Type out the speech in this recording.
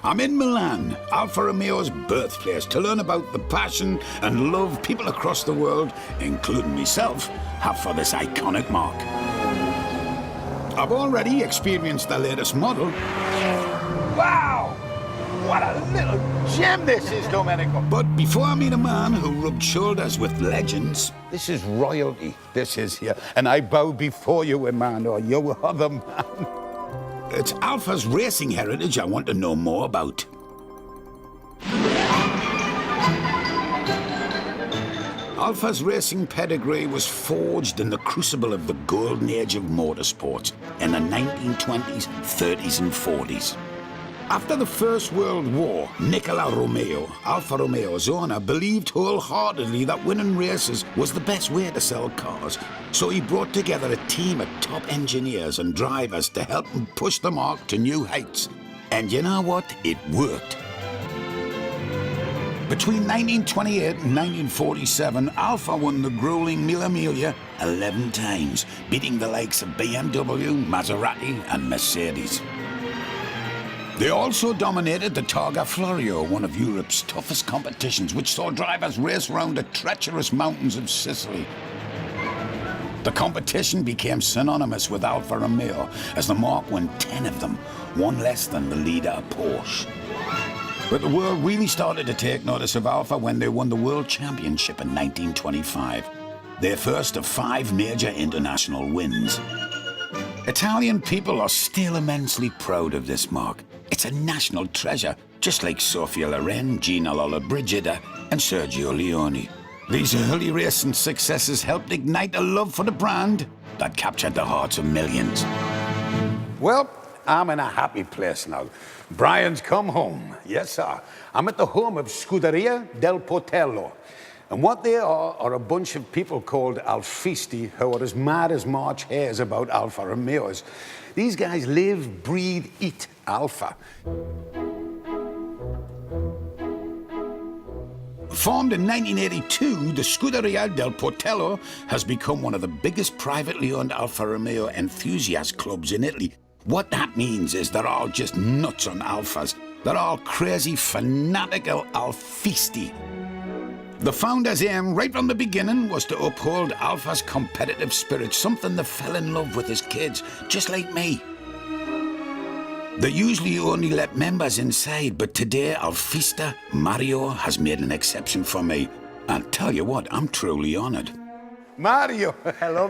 I'm in Milan, Alfa Romeo's birthplace, to learn about the passion and love people across the world, including myself, have for this iconic mark. I've already experienced the latest model. Wow! What a little gem this is, Domenico. But before I meet a man who rubbed shoulders with legends, this is royalty, this is here. And I bow before you, Emmanuel. You are the man. It's Alfa's racing heritage I want to know more about. Alfa's racing pedigree was forged in the crucible of the golden age of motorsport in the 1920s, 30s and 40s. After the First World War, Nicola Romeo, Alfa Romeo's owner, believed wholeheartedly that winning races was the best way to sell cars. So he brought together a team of top engineers and drivers to help him push the mark to new heights. And you know what? It worked. Between 1928 and 1947, Alfa won the grueling Mille Miglia 11 times, beating the likes of BMW, Maserati and Mercedes. They also dominated the Targa Florio, one of Europe's toughest competitions, which saw drivers race around the treacherous mountains of Sicily. The competition became synonymous with Alfa Romeo, as the marque won 10 of them, one less than the leader, Porsche. But the world really started to take notice of Alfa when they won the World Championship in 1925, their first of 5 major international wins. Italian people are still immensely proud of this marque. It's a national treasure, just like Sofia Loren, Gina Lollobrigida, and Sergio Leone. These early racing successes helped ignite a love for the brand that captured the hearts of millions. Well, I'm in a happy place now. Brian's come home. Yes, sir. I'm at the home of Scuderia del Portello. And what they are a bunch of people called Alfisti who are as mad as March hares about Alfa Romeos. These guys live, breathe, eat Alfa. Formed in 1982, the Scuderia del Portello has become one of the biggest privately owned Alfa Romeo enthusiast clubs in Italy. What that means is they're all just nuts on Alfas. They're all crazy, fanatical Alfisti. The founder's aim right from the beginning was to uphold Alfa's competitive spirit, something that fell in love with his kids, just like me. They usually only let members inside, but today Alfista Mario has made an exception for me. I'll tell you what, I'm truly honored. Mario! Hello.